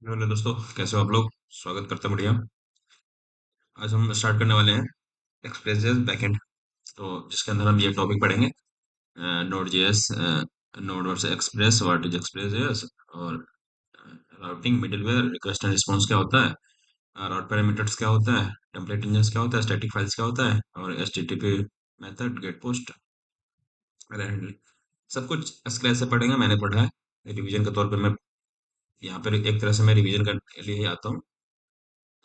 Hello दोस्तों, कैसे हो आप लोग? स्वागत करते हैं। बढ़िया। आज हम स्टार्ट करने वाले हैं एक्सप्रेस बैकएंड। तो जिसके अंदर हम ये टॉपिक पढ़ेंगे, Node JS, Node versus Express, what is Express JS, और routing, middleware, request and response क्या होता है, राउट पैरामीटर्स क्या होता है, टेम्पलेट इंजन क्या होता है, स्टैटिक फाइल्स क्या होता है, और HTTP method, get post, handle. सब कुछ स्क्रैच से पढ़ेंगे। मैंने पढ़ा है रिवीजन के तौर पे। मैं यहाँ पर एक तरह से मैं रिवीजन करने के लिए ही आता हूँ।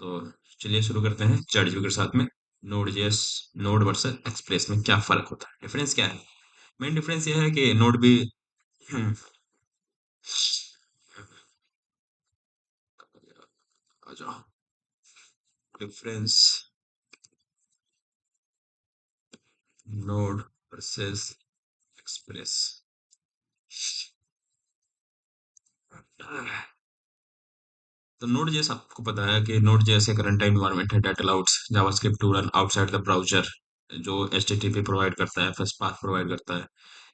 तो चलिए शुरू करते हैं चैट जीपीटी के साथ में। Node JS, Node versus express में क्या फर्क होता है, डिफरेंस क्या है? मेन डिफरेंस ये है कि नोड भी आ जाओ। Difference, node versus express. तो नोड जेएस आपको पता है कि नोड जेएस एक रन टाइम इन्वायरमेंट है that allows JavaScript to run outside the browser, जो एचटीटीपी प्रोवाइड करता है, फर्स्ट पाथ प्रोवाइड करता है।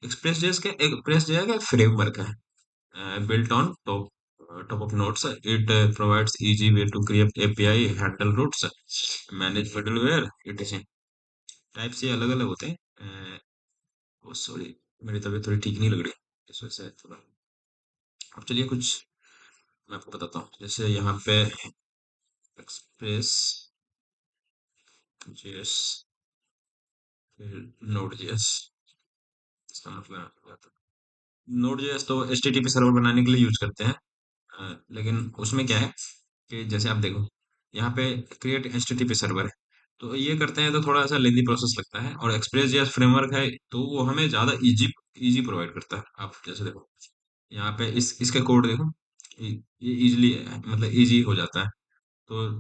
एक्सप्रेस जो है कि फ्रेमवर्क है, built on top of nodes. It provides easy way to create API, handle routes, manage middleware, etc. Type से अलग अलग होते हैं। सॉरी, मेरी तबीयत थोड़ी ठीक नहीं लग रही, इस वजह से थोड़ा। अब चलिए कुछ मैं आपको बताता हूँ। जैसे यहाँ पे एक्सप्रेस जेएस, फिर नोड जेएस। इसका मतलब नोड जेएस तो एचटीटीपी सर्वर बनाने के लिए यूज करते हैं। लेकिन उसमें क्या है कि जैसे आप देखो, यहाँ पे क्रिएट एचटीटीपी सर्वर है, तो ये करते हैं तो थोड़ा सा लेंदी प्रोसेस लगता है। और एक्सप्रेस जेएस फ्रेमवर्क है, तो वो हमें ज़्यादा इजी इजी प्रोवाइड करता है। आप जैसे देखो, यहाँ पे इसके कोड देखो, ये इजीली, मतलब इजी हो जाता है। तो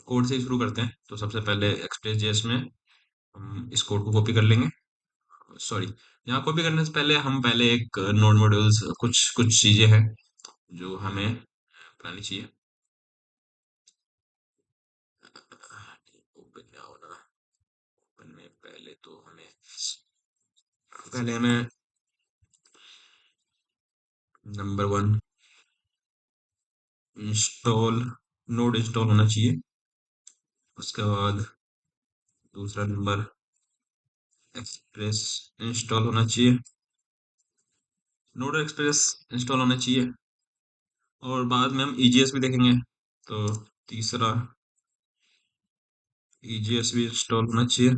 कोड से ही शुरू करते हैं। तो सबसे पहले एक्सप्रेस जेएस में हम इस कोड को कॉपी कर लेंगे। सॉरी, यहाँ कॉपी करने से पहले हम पहले एक नोड मॉड्यूल्स, कुछ कुछ चीज़ें हैं जो हमें बनानी चाहिए। ओपन क्या होना, ओपन में पहले हमें number one install, node install होना चाहिए। उसके बाद दूसरा नंबर एक्सप्रेस इंस्टॉल होना चाहिए, नोड एक्सप्रेस इंस्टॉल होना चाहिए। और बाद में हम ईजीएस भी देखेंगे। तो तीसरा ईजीएस भी इंस्टॉल होना चाहिए।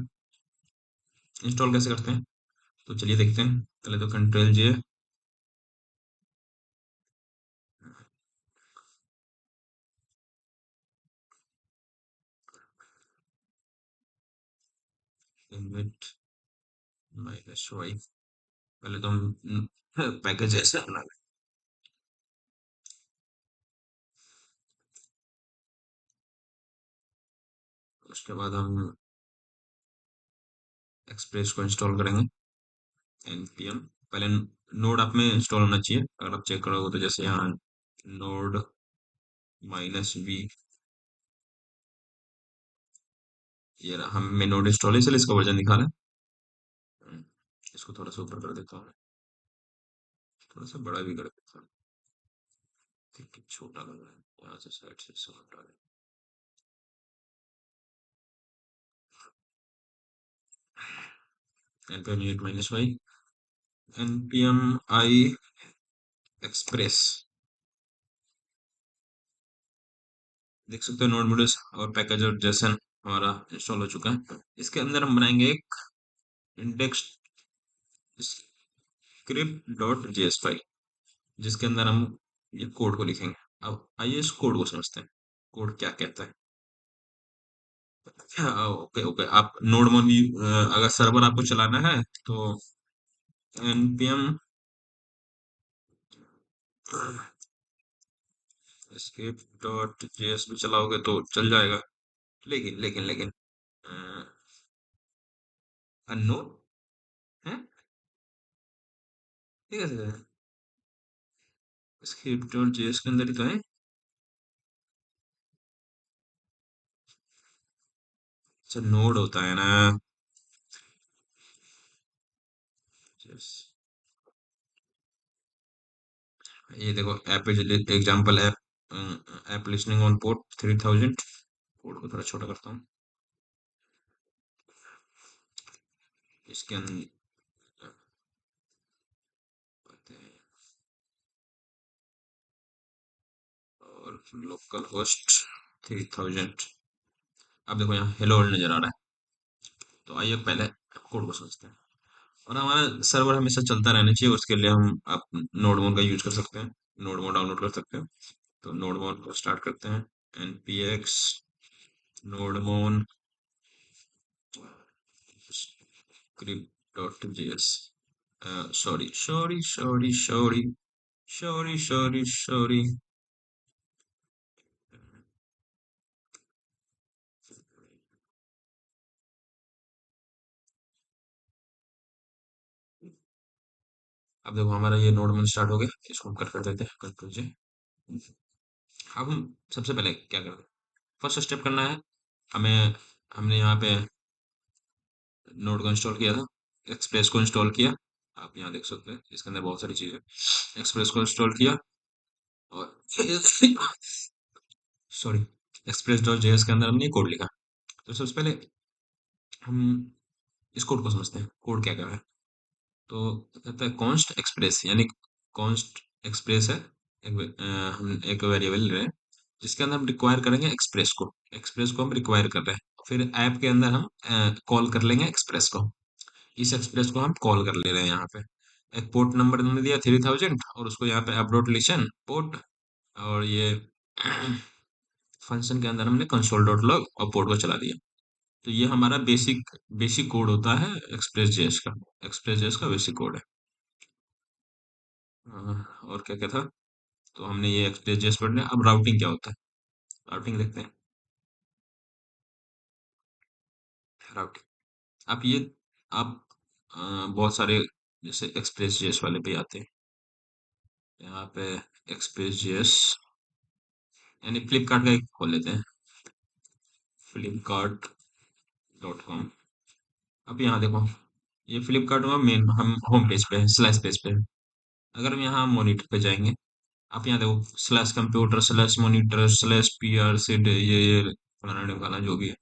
इंस्टॉल कैसे करते हैं, तो चलिए देखते हैं। पहले तो कंट्रोल जे, इनविट माइनस वाई। पहले तो हम पैकेज ऐसे बना, उसके बाद हम एक्सप्रेस को इंस्टॉल करेंगे। npm पहले नोड आप में इंस्टॉल होना चाहिए। अगर आप चेक करोगे तो जैसे यहाँ नोड -v, ये रहा, हम में नोड इंस्टॉल है इसलिए इसका वर्जन दिखा रहा है। हम्म, इसको थोड़ा सा ऊपर कर देता हूँ, थोड़ा सा बड़ा भी कर देता हूँ क्योंकि छोटा लग रहा है। यहाँ से साइड से इसको हटा दें। npm init -y, npm i express. देख सकते हो नोड मॉड्यूल्स और पैकेज और जेसन हमारा इंस्टॉल हो चुका है। इसके अंदर हम बनाएंगे एक index script dot JS file, जिसके अंदर हम ये कोड को लिखेंगे। अब आइए इस कोड को समझते हैं, कोड क्या कहता है। अच्छा, ओके ओके। आप नोड में भी, अगर सर्वर आपको चलाना है तो npm स्क्रिप्ट डॉट जेएस भी चलाओगे तो चल जाएगा। लेकिन अननोन है, ठीक है। स्क्रिप्ट डॉट जेएस के अंदर ही तो है। अच्छा, नोड होता है ना। Yes. ये देखो, app example app app listening on port 3000। Code को थोड़ा छोटा करता हूँ। इसके अंदर और लोकल होस्ट 3000। अब देखो यहाँ हेलो वर्ल्ड नजर आ रहा है। तो आइए पहले कोड को समझते हैं। और हमारा सर्वर हमेशा चलता रहना चाहिए, उसके लिए हम आप नोड मोड का यूज कर सकते हैं। नोड मोड डाउनलोड कर सकते हैं। तो नोड मोड को स्टार्ट करते हैं। npx नोड मोन script.js। सॉरी। अब देखो हमारा ये नोड मोन स्टार्ट हो गया। इसको हम कर देते हैं कंट्रोल जे। अब हम सबसे पहले क्या करते हैं, फर्स्ट स्टेप करना है हमें। हमने यहाँ पे नोड को इंस्टॉल किया था, एक्सप्रेस को इंस्टॉल किया। आप यहाँ देख सकते हैं इसके अंदर बहुत सारी चीजें। एक्सप्रेस को इंस्टॉल किया और सॉरी, एक्सप्रेस डॉट जेएस के अंदर हमने कोड लिखा। तो सबसे पहले हम इस कोड को समझते हैं, कोड क्या क्या है। तो कहता है कॉन्स्ट एक्सप्रेस, यानी कॉन्स्ट एक्सप्रेस है। हम एक वेरिएबल ले रहे हैं जिसके अंदर हम रिक्वायर करेंगे एक्सप्रेस को। एक्सप्रेस को हम रिक्वायर कर रहे हैं, फिर ऐप के अंदर हम कॉल कर लेंगे एक्सप्रेस को। इस एक्सप्रेस को हम कॉल कर ले रहे हैं यहाँ पे। एक पोर्ट नंबर हमने दिया 3000, और उसको यहाँ पे अपलोड लिसन पोर्ट, और ये फंक्शन के अंदर हमने कंसोल डॉट लॉग और पोर्ट को चला दिया। तो ये हमारा बेसिक बेसिक कोड होता है एक्सप्रेस जेएस का। एक्सप्रेस जेएस का बेसिक कोड है। और क्या क्या था। तो हमने ये एक्सप्रेस जेएस पढ़ लिया। अब राउटिंग क्या होता है, राउटिंग देखते हैं। राउटिंग, आप ये आप बहुत सारे जैसे एक्सप्रेस जेएस वाले पे आते हैं। यहाँ पे एक्सप्रेस जेएस, यानी फ्लिपकार्ट का एक खोल लेते हैं, flipkart.com। अब यहाँ देखो, ये फ्लिपकार्ट का मेन हम होम पेज पे है, स्लैश पेज पे है। अगर हम यहाँ मॉनिटर पे जाएंगे, आप यहाँ देखो slash computer slash monitor slash P R C ये फलाना ढिमकाना जो भी है,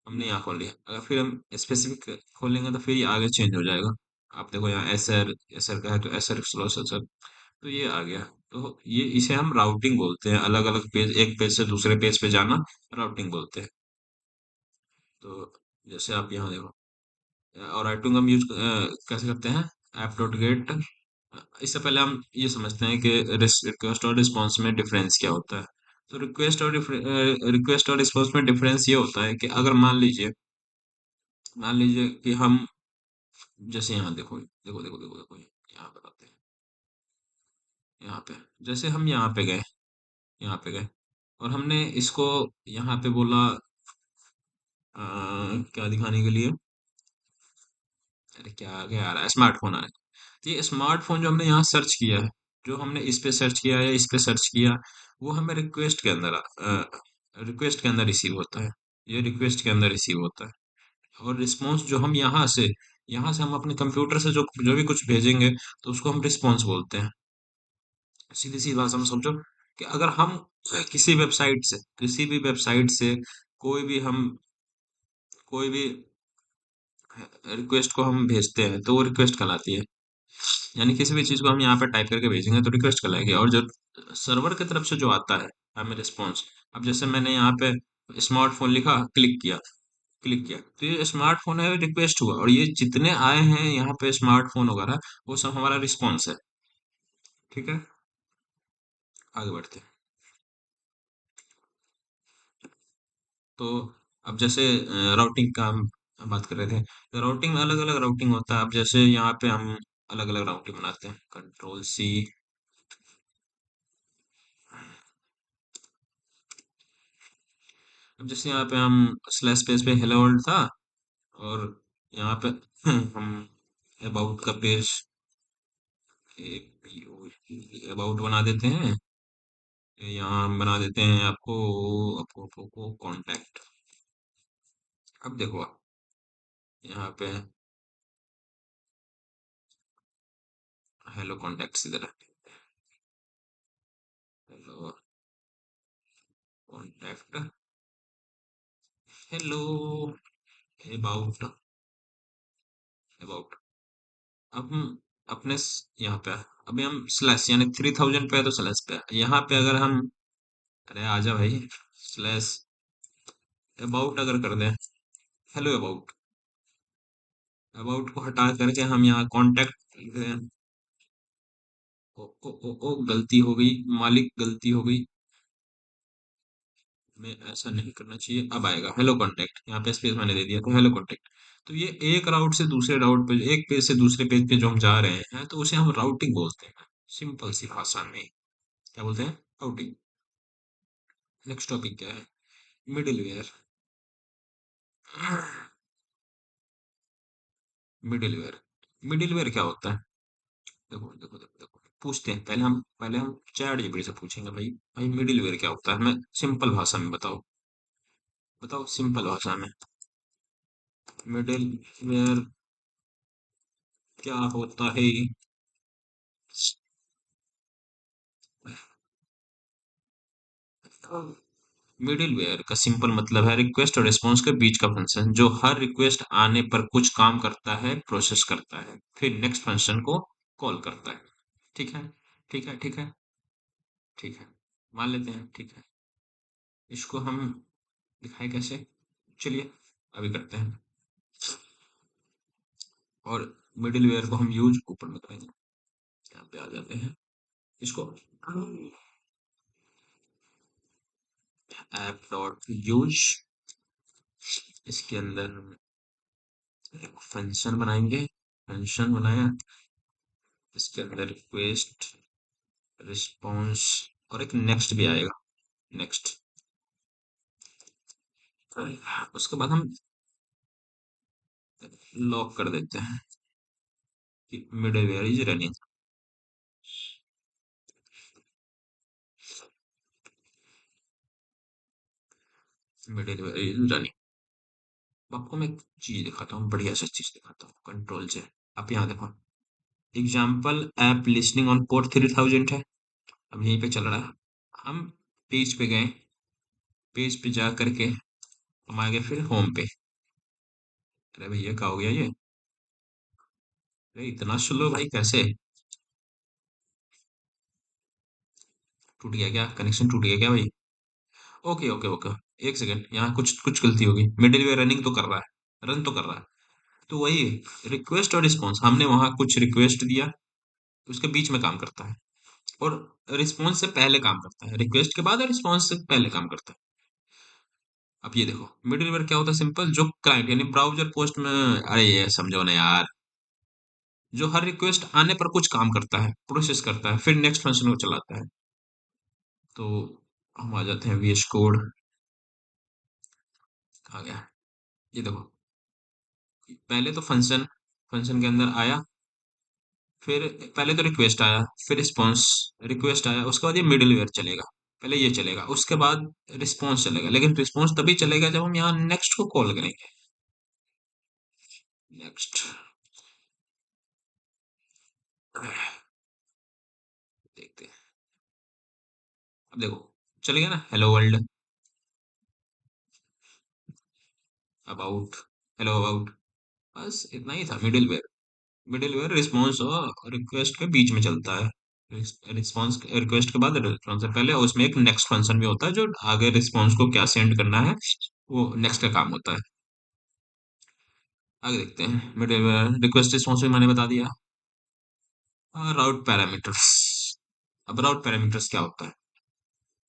हमने यहाँ खोल लिया। अगर फिर हम स्पेसिफिक खोलेंगे तो फिर ये आगे चेंज हो जाएगा। आप देखो यहाँ एसर एसर का है, तो एसर स्लॉस एसर, तो ये आ गया। तो ये इसे हम राउटिंग बोलते हैं। अलग अलग पेज, एक पेज से दूसरे पेज पे जाना राउटिंग बोलते हैं। तो जैसे आप यहाँ देखो, और राइटिंग हम यूज कैसे करते हैं, ऐप डॉट गेट। इससे पहले हम ये समझते हैं कि रिक्वेस्ट और रिस्पॉन्स में डिफरेंस क्या होता है। तो रिक्वेस्ट और रिस्पॉन्स में डिफरेंस ये होता है कि अगर मान लीजिए कि हम, जैसे यहाँ देखो देखो देखो देखो देखो, यहाँ बताते हैं। यहाँ पे जैसे हम यहाँ पे गए और हमने इसको यहाँ पे बोला क्या दिखाने के लिए, अरे क्या आगे आ रहा है, स्मार्टफोन आ रहा है। तो ये स्मार्टफोन जो हमने यहाँ सर्च किया है, जो हमने इस पे सर्च किया या इस पे सर्च किया, वो हमें रिक्वेस्ट के अंदर रिसीव होता है। ये रिक्वेस्ट के अंदर रिसीव होता है। और रिस्पॉन्स जो हम यहाँ से हम अपने कंप्यूटर से जो जो भी कुछ भेजेंगे, तो उसको हम रिस्पॉन्स बोलते हैं। सीधी सी भाषा में समझो कि अगर हम किसी भी वेबसाइट से कोई भी रिक्वेस्ट को हम भेजते हैं, तो वो रिक्वेस्ट कहलाती है। यानी किसी भी चीज को हम यहाँ पे टाइप करके भेजेंगे तो रिक्वेस्ट कहलाएगी। और जो सर्वर की तरफ से जो आता है हमें रिस्पॉन्स, अब जैसे मैंने यहाँ पे स्मार्टफोन लिखा, क्लिक किया तो ये स्मार्टफोन है, रिक्वेस्ट हुआ, और ये जितने आए हैं यहाँ पे स्मार्टफोन वगैरह, वो सब हमारा रिस्पॉन्स है। ठीक है, आगे बढ़ते हैं। तो अब जैसे राउटिंग का हम बात कर रहे थे, तो राउटिंग में अलग अलग राउटिंग होता है। अब जैसे यहाँ पे हम अलग अलग राउटिंग बनाते हैं, कंट्रोल सी। अब जैसे यहाँ पे हम स्लैश पेज पे हेलो वर्ल्ड था, और यहाँ पे हम अबाउट का पेज, अबाउट बना देते हैं। यहाँ हम बना देते हैं आपको आपको आपको कॉन्टैक्ट। अब देखो आप यहाँ पे हेलो कॉन्टैक्ट्स इधर है। Hello contact, hello, about, about. अब हम यहाँ पे अभी हम स्लैश यानी 3000 पे है तो स्लैश पे है। यहाँ पे अगर हम, अरे आजा भाई, स्लैश अबाउट अगर कर दें, हेलो अबाउट, अबाउट को हटा करके हम यहाँ कांटेक्ट लिख दें। ओ ओ ओ ओ गलती हो गई, मालिक गलती हो गई, में ऐसा नहीं करना चाहिए। अब आएगा हेलो कांटेक्ट, यहाँ पे स्पेस मैंने दे दिया तो हेलो कांटेक्ट। तो ये एक राउट से दूसरे राउट पे, एक पेज से दूसरे पेज पे जो हम जा रहे हैं तो उसे हम राउटिंग बोलते हैं, सिंपल सी भाषा में। क्या बोलते हैं? राउटिंग। नेक्स्ट टॉपिक क्या है? मिडिलवेयर। मिडिलवेयर, मिडिलवेयर क्या होता है? देखो देखो देखो देखो, पूछते हैं, पहले हम चैट जीपीटी से पूछेंगे, भाई भाई मिडिलवेयर क्या होता है, हमें सिंपल भाषा में बताओ, बताओ सिंपल भाषा में। मिडिलवेयर क्या होता है? मिडिलवेयर का सिंपल मतलब है रिक्वेस्ट और रिस्पॉन्स के बीच का फंक्शन, जो हर रिक्वेस्ट आने पर कुछ काम करता है, प्रोसेस करता है, फिर नेक्स्ट फंक्शन को कॉल करता है। ठीक है, ठीक है, ठीक है, ठीक है, मान लेते हैं, ठीक है। इसको हम दिखाएं कैसे? चलिए अभी करते हैं। और मिडिलवेयर को हम यूज ऊपर में करेंगे, यहाँ पे आ जाते हैं। इसको ऐप डॉट यूज, इसके अंदर हम एक फंक्शन बनाएंगे, फंक्शन बनाया, इसके अंदर रिक्वेस्ट, रिस्पॉन्स और एक नेक्स्ट भी आएगा, नेक्स्ट। उसके बाद हम लॉक कर देते हैं कि middleware is running. Middleware is running. आपको मैं एक चीज दिखाता हूँ, बढ़िया सी चीज दिखाता हूँ कंट्रोल से। आप यहाँ देखो, example app listening on port 3000 है, अब यहीं पे चल रहा है। हम पेज पे गए, पेज पे जा करके हम आ गए फिर होम पे। अरे भैया क्या हो गया ये? अरे इतना स्लो भाई, कैसे? टूट गया क्या? कनेक्शन टूट गया क्या भाई? ओके ओके ओके, एक सेकंड, यहाँ कुछ कुछ गलती होगी। मिडिलवेयर रनिंग तो कर रहा है, रन तो कर रहा है, तो वही रिक्वेस्ट और रिस्पॉन्स, हमने वहां कुछ रिक्वेस्ट दिया, उसके बीच में काम करता है, और रिस्पॉन्स से पहले काम करता है, रिक्वेस्ट के बाद और रिस्पॉन्स से पहले काम करता है। अब ये देखो, मिडिलवेयर क्या होता है, सिंपल, जो क्लाइंट यानी ब्राउजर पोस्ट में, अरे ये समझो ना यार, जो हर रिक्वेस्ट आने पर कुछ काम करता है, प्रोसेस करता है, फिर नेक्स्ट फंक्शन को चलाता है। तो हम आ जाते हैं वीएस कोड, आ गया, ये देखो, पहले तो फंक्शन, फंक्शन के अंदर आया, फिर पहले तो रिक्वेस्ट आया, फिर रिस्पॉन्स, रिक्वेस्ट आया, उसके बाद ये मिडिलवेयर चलेगा, पहले ये चलेगा, उसके बाद रिस्पॉन्स चलेगा, लेकिन रिस्पॉन्स तभी चलेगा जब हम यहाँ नेक्स्ट को कॉल करेंगे। नेक्स्ट, देखते हैं, अब देखो, चलेगा ना, hello world, about, hello about, बस इतना ही था मिडिलवेयर। मिडिलवेयर रिस्पॉन्स और रिक्वेस्ट के बीच में चलता है, रिस्पॉन्स रिक्वेस्ट के बाद रिस्पॉन्स से पहले, और उसमें एक नेक्स्ट फंक्शन भी होता है जो आगे रिस्पॉन्स को क्या सेंड करना है, वो नेक्स्ट का काम होता है। आगे देखते हैं, मिडिलवेयर रिक्वेस्ट रिस्पॉन्स भी मैंने बता दिया। राउट पैरामीटर्स, अब राउट पैरामीटर्स क्या होता है?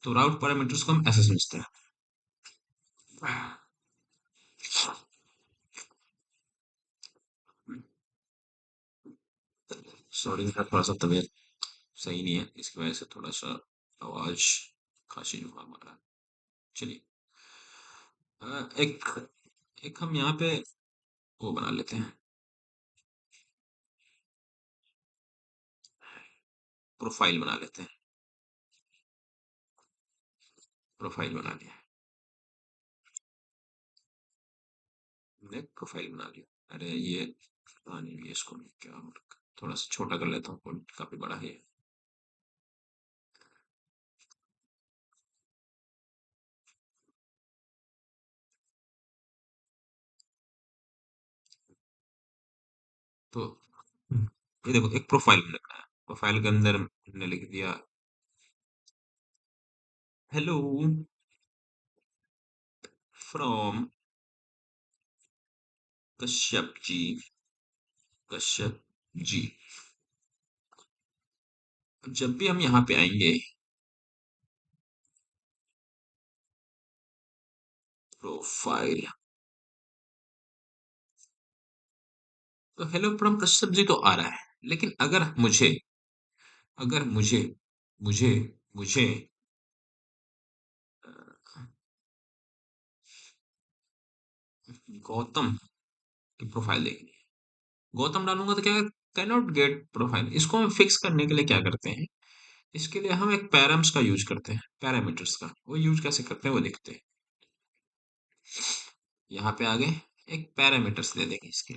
तो राउट पैरामीटर्स को हम ऐसे समझते हैं, सॉरी मेरा थोड़ा सा तबीयत सही नहीं है, इसकी वजह से थोड़ा सा आवाज, खांसी जुकाम आ रहा है। चलिए, एक एक हम यहाँ पे वो बना लेते हैं, प्रोफाइल बना लेते हैं, प्रोफाइल बना लिया, हमने प्रोफाइल बना लिया। अरे ये पता नहीं, ये इसको मैं क्या हो रखा, थोड़ा सा छोटा कर लेता हूँ, font काफी बड़ा है। तो ये देखो एक प्रोफाइल में लिखना है। प्रोफाइल के अंदर हमने लिख दिया हेलो फ्रॉम कश्यप जी। कश्यप जी। जब भी हम यहाँ पे आएंगे प्रोफाइल, तो हेलो फ्रॉम कश्यप जी तो आ रहा है, लेकिन अगर मुझे मुझे मुझे अ, गौतम की प्रोफाइल देखनी है। गौतम डालूंगा तो क्या, कैनॉट गेट प्रोफाइल। इसको हम फिक्स करने के लिए क्या करते हैं, इसके लिए हम एक पैराम्स का यूज करते हैं, पैरामीटर्स का। वो यूज कैसे करते हैं वो देखते हैं। यहाँ पे आगे एक पैरामीटर्स दे देंगे इसके।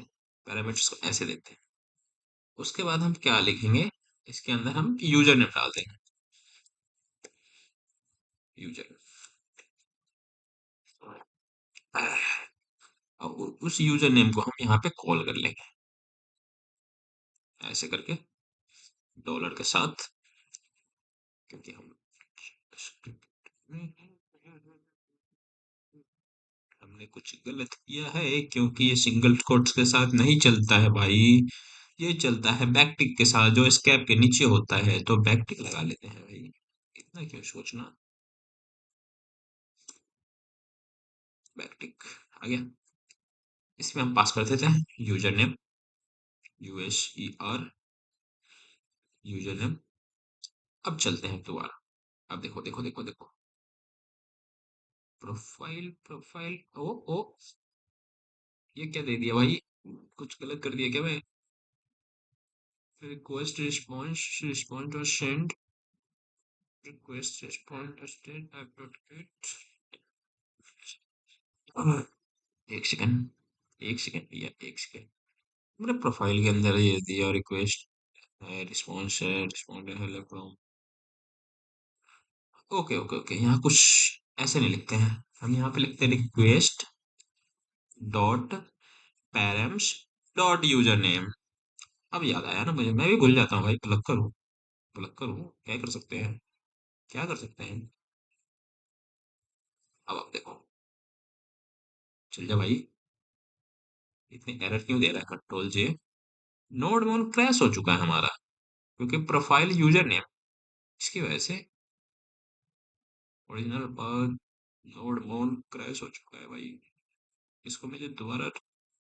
पैरामीटर्स को ऐसे देते हैं। उसके बाद हम क्या लिखेंगे, इसके अंदर हम यूजर नेम डाल देंगे। यूजर, और उस यूजर नेम को हम यहाँ पे कॉल कर लेंगे, ऐसे करके डॉलर के साथ। क्योंकि हम हमने कुछ गलत किया है, क्योंकि ये सिंगल कोट्स के साथ नहीं चलता है भाई। ये चलता है बैकटिक के साथ, जो स्कैप के नीचे होता है, तो बैकटिक लगा लेते हैं भाई। इतना क्यों सोचना। बैकटिक आ गया। इसमें हम पास कर देते हैं user name, USER, user name. अब चलते हैं दोबारा। अब देखो देखो देखो देखो, प्रोफाइल प्रोफाइल, ओ ओ, ये क्या दे दिया भाई, कुछ गलत कर दिया क्या मैं। रिक्वेस्ट रिस्पॉन्स, रिस्पॉन्स और send, request response state update. एक सेकंड, एक सेकंड भैया, एक सेकंड। मेरे प्रोफाइल के अंदर ये दिया रिक्वेस्ट है, रिस्पॉन्स है, रिस्पॉन्ड है, hello from. Okay okay okay, यहाँ कुछ ऐसे नहीं लिखते हैं। हम यहाँ पे लिखते हैं request dot params dot user name. अब याद आया ना मुझे, मैं भी भूल जाता हूँ भाई, भुलक्कर हूँ। भुलक्कर हूँ, क्या कर सकते हैं, क्या कर सकते हैं। अब आप देखो, चल जा भाई। इतनी एरर क्यों दे रहा है, कंट्रोल J। नोड मोन क्रैश हो चुका है हमारा, क्योंकि प्रोफाइल यूजर नेम, इसकी वजह से ओरिजिनल पाथ नोड मोन क्रैश हो चुका है भाई। इसको मुझे दोबारा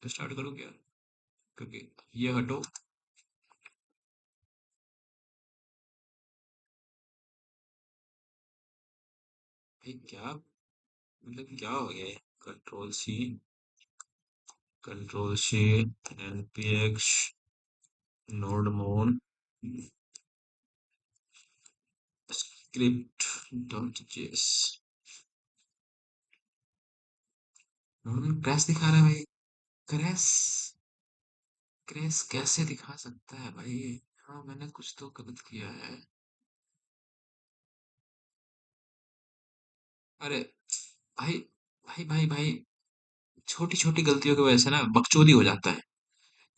स्टार्ट करूँ क्या, क्योंकि ये हटो। भाई क्या, मतलब क्या हो गया है। Control C, control C, npx node मोन स्क्रिप्ट डॉट जेएस। नोड मोन क्रैश दिखा रहा है भाई। क्रैश, क्रैश कैसे दिखा सकता है भाई। हाँ, मैंने कुछ तो गलत किया है। अरे भाई, भाई, छोटी छोटी गलतियों की वजह से ना बकचोदी हो जाता है।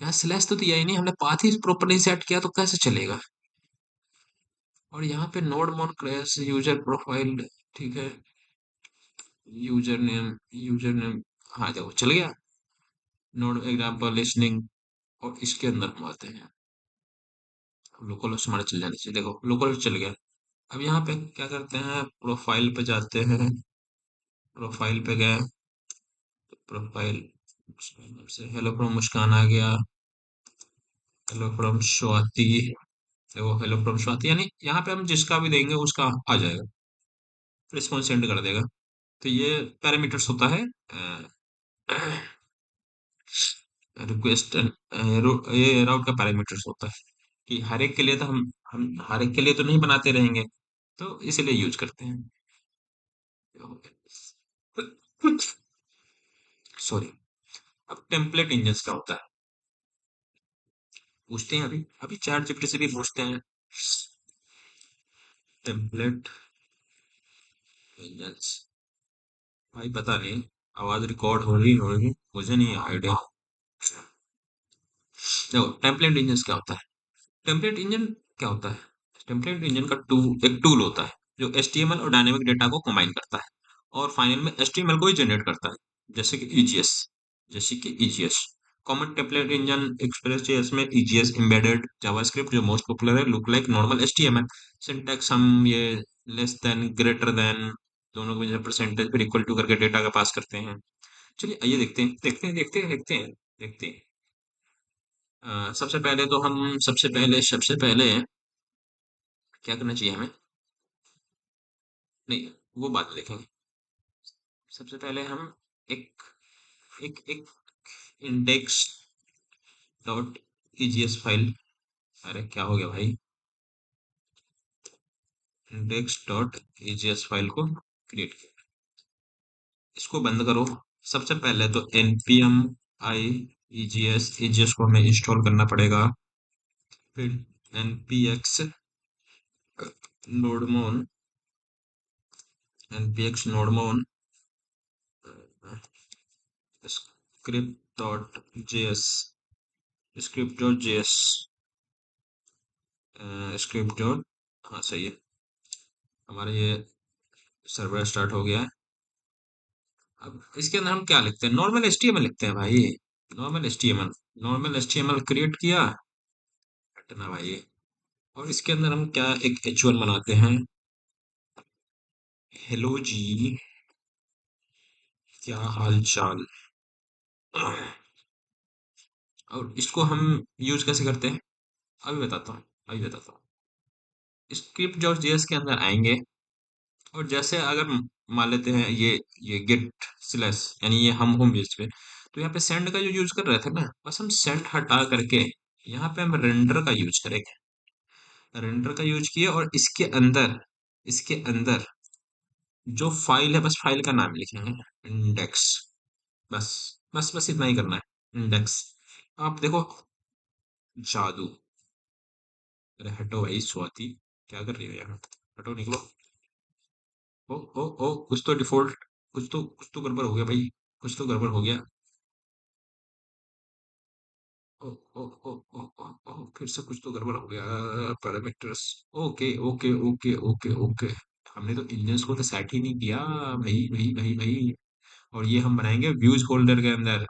यहाँ स्लैश तो दिया ही नहीं हमने, पाथ ही प्रॉपर्ली सेट किया, तो कैसे चलेगा। और यहाँ पे नोड मोन क्रैश यूजर प्रोफाइल, ठीक है, यूजर नेम, यूजर नेम। हाँ देखो चल गया। नोड एग्जाम्पल लिसनिंग, और इसके अंदर हम आते हैं। लोकल होस्ट हमारा चल जाना चाहिए, देखो लोकल होस्ट चल गया। अब यहाँ पे क्या करते हैं, प्रोफाइल पे जाते हैं। प्रोफाइल पे गए, प्रोफाइल से हेलो फ्रॉम मुस्कान आ गया, हेलो फ्रॉम स्वाति। देखो हेलो फ्रॉम स्वाति, यानी यहाँ पे हम जिसका भी देंगे उसका आ जाएगा, रिस्पॉन्स सेंड कर देगा। तो ये पैरामीटर्स होता है रिक्वेस्ट, ये राउट का पैरामीटर्स होता है, कि हर एक के लिए तो हम हर एक के लिए तो नहीं बनाते रहेंगे, तो इसीलिए यूज करते हैं। सॉरी। अब टेम्पलेट इंजन क्या होता है, पूछते हैं, अभी चैट जीपीटी से भी पूछते हैं। टेम्पलेट इंजन, भाई पता नहीं, आवाज रिकॉर्ड हो रही होगी, मुझे नहीं आइडिया। देखो टेम्पलेट इंजन क्या होता है। टेम्पलेट इंजन क्या होता है? टेम्पलेट इंजन का एक टूल होता है जो एचटीएमएल और डायनेमिक डेटा को कंबाइन करता है और फाइनल में एचटीएमएल को ही जनरेट करता है, जैसे कि ईजीएस। जैसे कि EGS common template engine express JS में ईजीएस एम्बेडेड जावास्क्रिप्ट जो मोस्ट पॉपुलर है, look like normal HTML. Syntax हम ये लेस देन, ग्रेटर देन, दोनों को परसेंटेज पर इक्वल टू करके डेटा का पास करते हैं। चलिए आइए देखते हैं। सबसे पहले क्या करना चाहिए हमें? नहीं, वो बाद में देखेंगे। सबसे पहले हम एक एक एक इंडेक्स डॉट ईजीएस फाइल, अरे क्या हो गया भाई, इंडेक्स डॉट ईजीएस फाइल को क्रिएट किया। इसको बंद करो। सबसे पहले तो npm i ईजीएस को हमें इंस्टॉल करना पड़ेगा। फिर npx nodemon npx nodemon script dot JS script dot JS script dot, हाँ सही है। हमारा ये सर्वर स्टार्ट हो गया है। अब इसके अंदर हम क्या लिखते हैं? नॉर्मल एचटीएमएल लिखते हैं भाई। नॉर्मल एचटीएमएल क्रिएट किया, हटना भाई। और इसके अंदर हम क्या एक एच1 बनाते हैं। हेलो जी, क्या हाल चाल। और इसको हम यूज कैसे करते हैं, अभी बताता हूँ। स्क्रिप्ट डॉट जेएस के अंदर आएंगे और जैसे अगर मान लेते हैं ये गेट स्लैश, यानी ये हम होम पेज पे, तो यहाँ पे सेंड का जो यूज कर रहे थे ना, बस हम सेंड हटा करके यहाँ पे हम रेंडर का यूज करेंगे। रेंडर का यूज किया और इसके अंदर जो फाइल है, बस फाइल का नाम लिखेंगे, इंडेक्स। बस बस इतना ही करना है, इंडेक्स। आप देखो, जादू। अरे हटो भाई स्वाति, क्या कर रही हो यहाँ? हटो, निकलो। ओ कुछ तो गड़बड़ हो गया भाई, कुछ तो गड़बड़ हो गया। ओ ओ ओ ओ ओ ओ फिर से कुछ तो गड़बड़ हो गया। Parameters, okay okay okay okay okay. हमने तो इंजन्स को तो सेट ही नहीं किया। भाई। और ये हम बनाएंगे व्यूज फोल्डर के अंदर।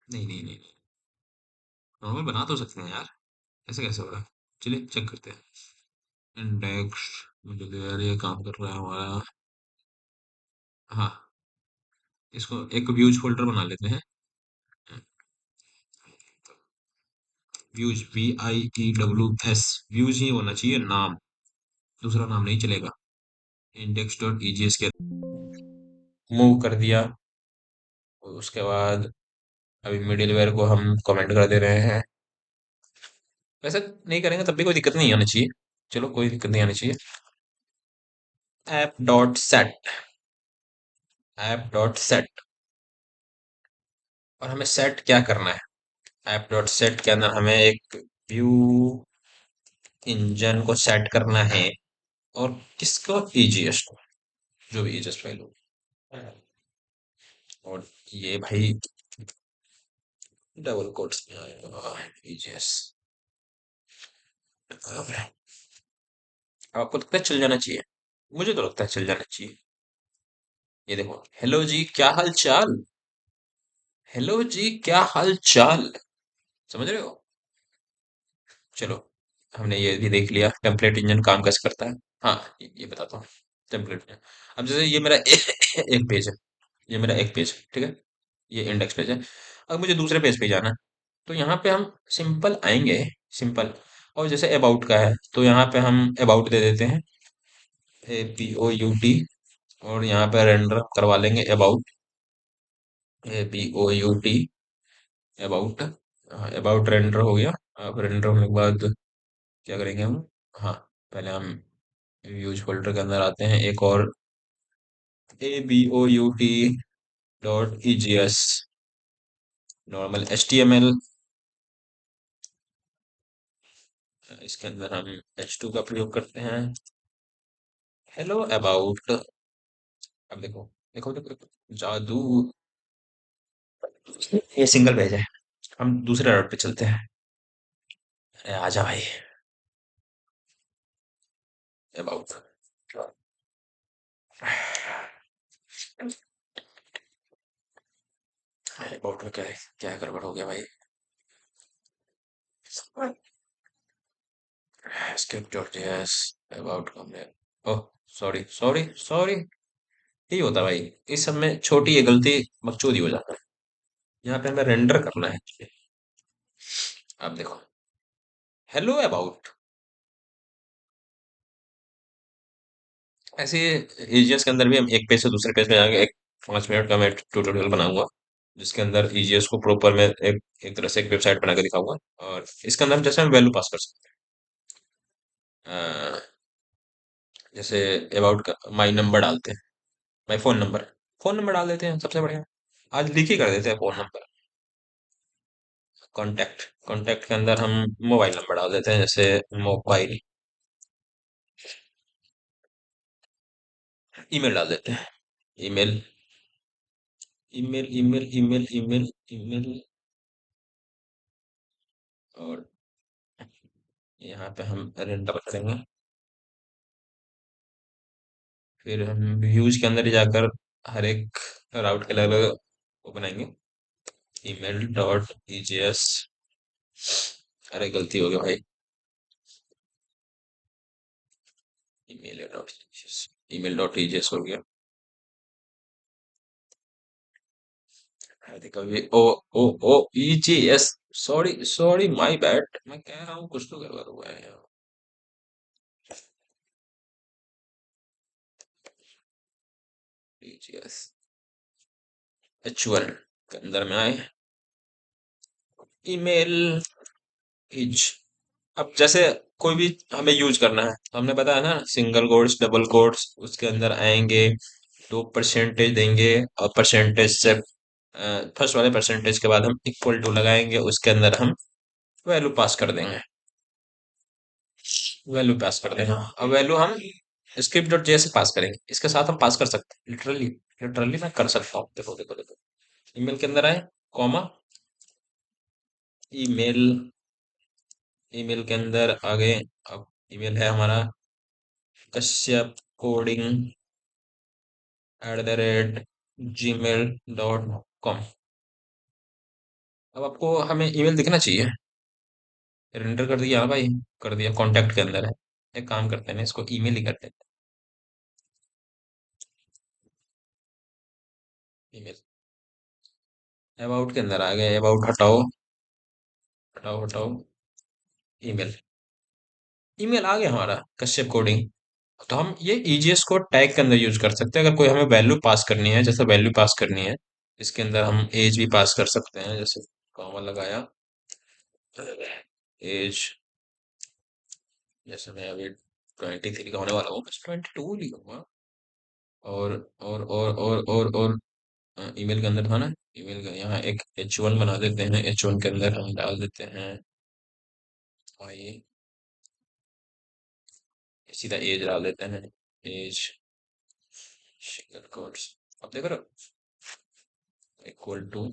नहीं, नॉर्मल बना तो सकते हैं यार, ऐसे कैसे होगा? चलिए चेक करते हैं। इंडेक्स, मुझे तो यार ये काम कर रहा है हमारा। हाँ, इसको एक व्यूज फोल्डर बना लेते हैं। व्यूज, VIEWS, व्यूज ही होना चाहिए नाम, दूसरा नाम नहीं चलेगा। इंडेक्स डॉट ईजीएस के मूव कर दिया। उसके बाद अभी मिडिलवेयर को हम कमेंट कर दे रहे हैं। वैसे नहीं करेंगे तब भी कोई दिक्कत नहीं आनी चाहिए। चलो कोई दिक्कत नहीं आनी चाहिए। ऐप डॉट सेट और हमें सेट क्या करना है? ऐप डॉट सेट के अंदर हमें एक व्यू इंजन को सेट करना है। और किसको? ईजीएस को, जो भी ईजीएस फाइल हो। और ये भाई डबल कोट्स में आएगा ईजीएस। आपको लगता है चल जाना चाहिए? मुझे तो लगता है चल जाना चाहिए। ये देखो, हेलो जी क्या हाल चाल। हेलो जी क्या हाल चाल, समझ रहे हो? चलो, हमने ये भी देख लिया टेम्पलेट इंजन काम कैसे करता है। हाँ, ये बताता हूँ। टेम्पलेट इंजन, अब जैसे ये मेरा एक पेज है, ये मेरा एक पेज, ठीक है, ये इंडेक्स पेज है। अब मुझे दूसरे पेज पे जाना है, तो यहाँ पे हम सिंपल आएंगे, सिंपल। और जैसे अबाउट का है तो यहाँ पे हम अबाउट दे देते हैं, ABOUT। और यहाँ पे रेंडर करवा लेंगे about, ABOUT, about. About render हो गया। अब रेंडर होने के बाद क्या करेंगे हम? हाँ, पहले हम यूज फोल्डर के अंदर आते हैं, एक और ABOUT.EGS नॉर्मल HTML। इसके अंदर हम H2 का प्रयोग करते हैं। Hello about. अब देखो, देखो जादू। ये सिंगल पेज है, हम दूसरे डॉट पे चलते हैं। अरे आजा भाई। अबाउट। अबाउट में क्या है? क्या गड़बड़ हो गया भाई? Script dot JS. अबाउट कम है। ओह, सॉरी सॉरी सॉरी। यही होता है भाई। इस सब में छोटी ये गलती मकचूद ही हो जाता है। यहाँ पे हमें रेंडर करना है। आप देखो। Hello about. ऐसे ईजीएस के अंदर भी हम एक पेज से दूसरे पेज में जाएंगे। एक 5 मिनट का मैं ट्यूटोरियल बनाऊंगा जिसके अंदर ईजीएस को प्रॉपर मैं एक तरह से एक वेबसाइट बना के दिखाऊंगा। और इसके अंदर हम जैसे हम वैल्यू पास कर सकते हैं। जैसे अबाउट का माई नंबर डालते हैं। माई फोन नंबर डाल देते हैं, सबसे बढ़िया। आज लिख ही कर देते हैं फोन नंबर। कॉन्टैक्ट के अंदर हम मोबाइल नंबर डाल देते हैं, जैसे मोबाइल। ईमेल डाल देते हैं। Email email email email email email. और यहाँ पे हम रेंडर करेंगे। फिर हम व्यूज के अंदर ही जाकर हर एक राउट के अलग अलग वो बनाएंगे। Email dot EGS. अरे गलती हो गया भाई। ईमेल डॉट ईजीएस हो गया। अरे कभी ओ ओ ओ ईजीएस। Sorry sorry, my bad. मैं कह रहा हूँ कुछ तो गड़बड़ हुआ है यहाँ। ईजीएस H1 के अंदर में आए। Email is. अब जैसे कोई भी हमें यूज करना है तो हमने बताया ना, सिंगल कोट्स डबल कोट्स उसके अंदर आएंगे। तो परसेंटेज देंगे। और परसेंटेज से फर्स्ट वाले परसेंटेज के बाद हम इक्वल टू लगाएंगे, उसके अंदर हम वैल्यू पास कर देंगे। वैल्यू पास कर देंगे। अब वैल्यू हम स्क्रिप्ट डॉट जेएस से पास करेंगे। इसके साथ हम पास कर सकते हैं, लिटरली। लिटरली मैं कर सकता हूँ। देखो देखो देखो। ईमेल के अंदर आए, कॉमा, ईमेल। ईमेल के अंदर आ गए। अब ईमेल है हमारा कश्यप कोडिंग @gmail.com। अब आपको हमें ईमेल दिखना चाहिए। रेंडर कर दिया, हाँ भाई। कर दिया, कॉन्टैक्ट के अंदर है। एक काम करते हैं ना, इसको ईमेल ही करते हैं। ईमेल। अबाउट के अंदर आ गए। अबाउट हटाओ। हटाओ हटाओ। ईमेल। ईमेल आ गया हमारा कश्यप कोडिंग। तो हम ये ईजीएस को टैग के अंदर यूज कर सकते हैं। अगर कोई हमें वैल्यू पास करनी है, जैसे वैल्यू पास करनी है, इसके अंदर हम एज भी पास कर सकते हैं। जैसे कॉमा लगाया, एज। जैसे मैं अभी 23 का होने वाला हूँ, बस 22 लिखूंगा। और और ईमेल के अंदर था ना। ईमेल का यहाँ एक H1 बना देते हैं। H1 के अंदर हम डाल देते हैं भाई, सीधा एज डाल देते हैं। As single quotes. अब देखो ना, इक्वल टू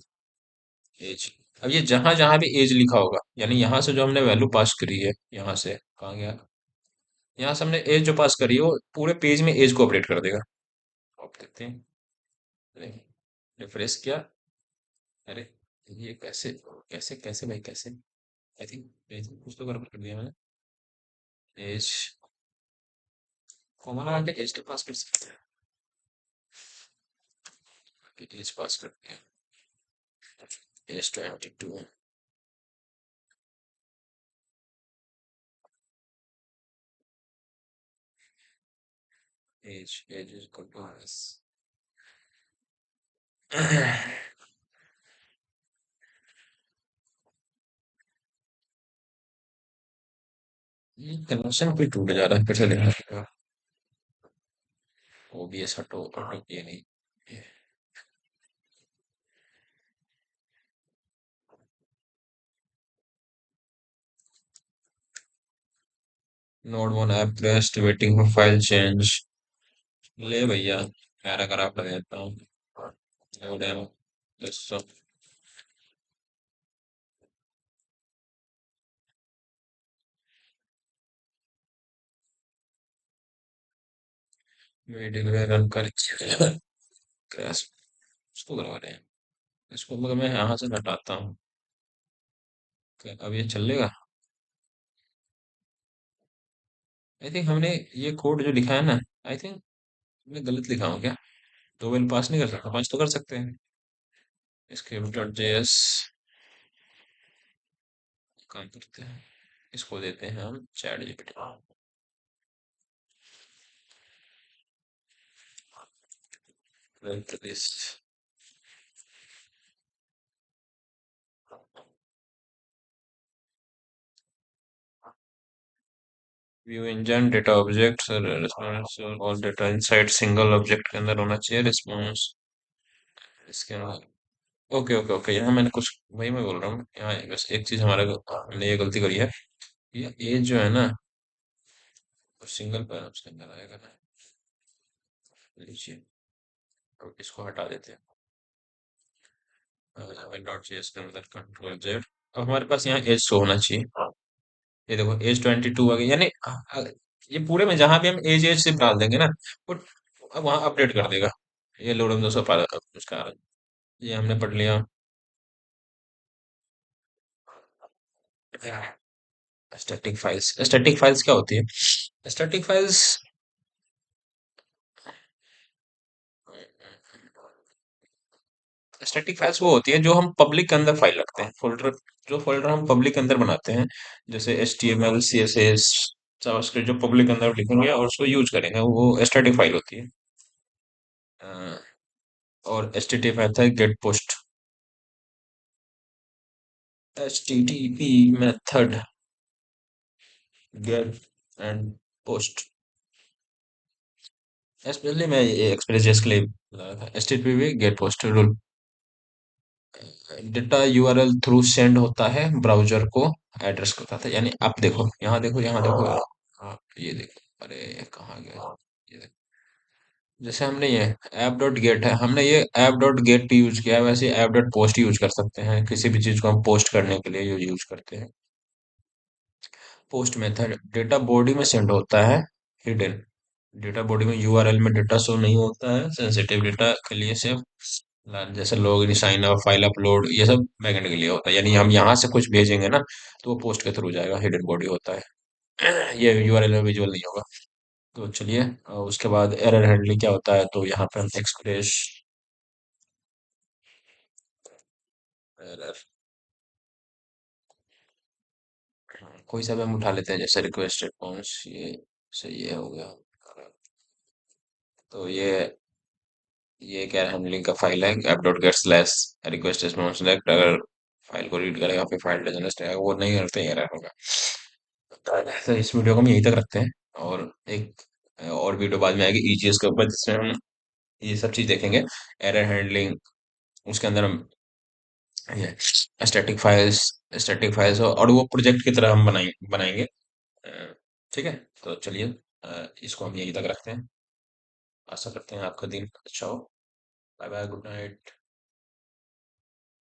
एज। अब ये जहां जहां भी एज लिखा होगा, यानी यहाँ से जो हमने वैल्यू पास करी है, यहाँ से कहाँ गया, यहाँ से हमने एज जो पास करी है वो पूरे पेज में एज को अपडेट कर देगा। अब देखते हैं। रिफ्रेश किया। अरे ये कैसे, कैसे कैसे भाई कैसे? आई थिंक कुछ तो गड़बड़ कर दिया मैंने। एज कॉमन लगा के एज के पास कर सकते हैं। एज पास करते हैं। As 22। As is equal to S. Connection भी टूट जा रहा है, कैसे देखा? ओबीएस हटो हटो, ये नहीं। Node one app pressed, waiting for file change. ले भैया, पैराग्राफ कर देता हूँ। नोड ऐप मिडिलवेयर रन कर क्रैश उसको करवा रहे हैं। इसको मगर मैं यहाँ से हटाता हूँ। अब ये चलेगा? आई थिंक हमने ये कोड जो लिखा है ना, आई थिंक मैं गलत लिखा हूँ क्या? दो वेल पास नहीं कर सकता, पांच तो कर सकते हैं। स्क्रिप्ट डॉट जेएस काम करते हैं। इसको देते हैं हम chat GPT. This view engine data object response all data inside single object के अंदर होना चाहिए रिस्पॉन्स इसके अंदर। ओके ओके ओके, यहाँ मैंने कुछ वही मैं बोल रहा हूँ, यहाँ बस एक चीज हमारा हमने ये गलती करी है। ये एज जो है ना, वो सिंगल पैराग्राफ के अंदर आएगा ना। लीजिए, अब इसको हटा देते हैं डॉट जेएस के अंदर कंट्रोल जेड। अब हमारे पास यहाँ एज शो होना चाहिए। ये देखो एज 22 आ गई, यानी ये पूरे में जहां भी हम एज एज सिर्फ डाल देंगे ना, वो अब वहां अपडेट कर देगा। ये लोडम 200 उसका ये हमने पढ़ लिया। स्टैटिक फाइल्स क्या होती है? स्टैटिक फाइल्स स्टैटिक फाइल्स वो होती है जो हम पब्लिक के अंदर फाइल रखते हैं, फोल्डर। जो फोल्डर हम पब्लिक के अंदर बनाते हैं, जैसे HTML CSS जावास्क्रिप्ट, जो पब्लिक के अंदर लिखेंगे और उसको यूज करेंगे, वो स्टैटिक फाइल होती है। अ, और HTTP आता है get post, HTTP method gate and post. Specially मैं ये एक्सप्रेस जेएस के लिए बता रहा था, HTTP get post rule. Data URL through send होता है ब्राउजर को, एड्रेस को बताता है। यानी आप देखो, यहाँ देखो, यहाँ देखो, आप ये देखो, अरे कहाँ गया, ये देखो। जैसे हमने ये ऐप डॉट गेट है, हमने ये ऐप डॉट गेट यूज किया है, वैसे ऐप डॉट पोस्ट यूज कर सकते हैं किसी भी चीज को हम पोस्ट करने के लिए जो यूज करते हैं। पोस्ट मेथड डेटा बॉडी में सेंड होता है, हिडन। डेटा बॉडी में यूआरएल में डेटा शो नहीं होता है, सेंसिटिव डेटा के लिए सिर्फ जैसे login sign up file upload ये सब बैकएंड के लिए होता है। यानी हम यहाँ से कुछ भेजेंगे ना, तो वो पोस्ट के थ्रू जाएगा, हिडन बॉडी होता है। ये यूआरएल में विजुअल नहीं होगा। तो चलिए, उसके बाद एरर हैंडलिंग क्या होता है, तो यहाँ पे हम एक्सप्रेस एरर कोई सा भी हम उठा लेते हैं, जैसे रिक्वेस्ट रिस्पॉन्स, ये सही है, हो गया। तो ये क्या हैंडलिंग का फाइल है, app dot gate slash request response direct. अगर फाइल को रीड करेगा फिर फाइल डजंट रहेगा, वो नहीं करते एरर होगा। तो इस वीडियो को हम यहीं तक रखते हैं, और एक और वीडियो बाद में आएगी EGS के ऊपर, जिसमें हम ये सब चीज देखेंगे, एरर हैंडलिंग। उसके अंदर हम ये स्टैटिक फाइल्स और वो प्रोजेक्ट की तरह हम बनाएंगे। अ, ठीक है, तो चलिए, इसको हम यहीं तक रखते हैं। आशा करते हैं आपका दिन अच्छा हो। Bye bye, good night.